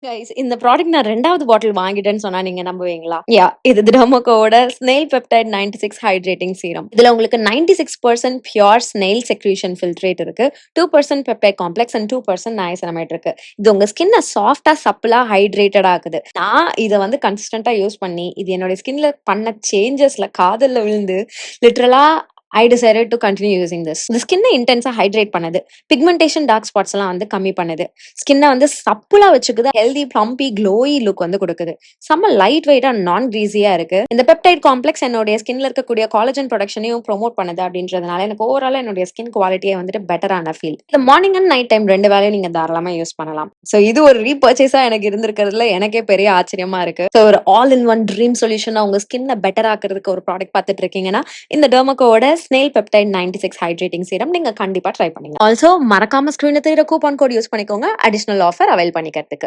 Guys இந்த product நான் 2வது பாட்டில் வாங்கிட்டேன்னு சொன்னா நீங்க நம்புவீங்களா? இது Dermacoவோட ஸ்னெயில் பெப்டைட் 96 ஹைட்ரேட்டிங் சீரம். இதுல உங்களுக்கு 96% பியூர் ஸ்னெயில் செக்ரீஷன் ஃபில்ட்ரேட் இருக்கு. 2% பெப்டைட் காம்ப்ளெக்ஸ் அண்ட் 2% நயசனமைட் இருக்கு. இது உங்க ஸ்கின்ன சாஃப்ட்டா, சப்பிளா, ஹைட்ரேட்டடா ஆக்குது. நான் இத வந்து கன்சிஸ்டன்ட்டா யூஸ் பண்ணி, இது என்னோட ஸ்கின்ல பண்ண சேஞ்சஸ்ல காதல்ல விழுந்து லிட்டரலா I decided to continue using this. இந்த ஸ்கின்னை இன்டென்ஸா ஹைட்ரேட் பண்ணுது. பிக்மெண்டேஷன் டார்க் ஸ்பாட்ஸ் எல்லாம் வந்து கம்மி பண்ணுது. ஸ்கின்னை வந்து சப்புலா வச்சுக்குது. ஹெல்தி ப்ளம்பி க்ளோயி லுக் வந்து கொடுக்குது. செம்ம லைட் வெயிட்டா நான் கிரீஸியா இருக்கு. இந்த பெப்டைட் காம்ப்ளெக்ஸ் என்னுடைய ஸ்கின்ல இருக்கக்கூடிய காலஜன் ப்ரொடக்ஷனையும் ப்ரோமோட் பண்ணுது அப்படின்றதுனால எனக்கு ஓவராலா என்னுடைய ஸ்கின் குவாலிட்டியை வந்துட்டு பெட்டரான ஃபீல். இந்த மார்னிங் அண்ட் நைட் டைம் 2 வேலையும் நீங்க தாராளமா யூஸ் பண்ணலாம். ஸோ இது ஒரு ரீபர்ச்சேஸா எனக்கு இருந்திருக்கிறதுல எனக்கே பெரிய ஆச்சரியமா இருக்கு. ஸோ ஒரு ஆல் இன் ஒன் ட்ரீம் சொல்யூஷனா உங்க ஸ்கின்னை பெட்டர் ஆக்குறதுக்கு ஒரு ப்ராடக்ட் பார்த்துட்டு இருக்கீங்கன்னா இந்த டெர்மகோவோட ஸ்னெயில் பெப்டைட் 96 ஹைட்ரேட்டிங் சீரம் நீங்க கண்டிப்பா ட்ரை பண்ணுங்க. ஆல்சோ மறக்காம ஸ்கிரீன்ல தெரியுற கூப்பன் கோட் யூஸ் பண்ணிக்கோங்க அடிஷனல் ஆஃபர் அவைல் பண்ணிக்கிறதுக்கு.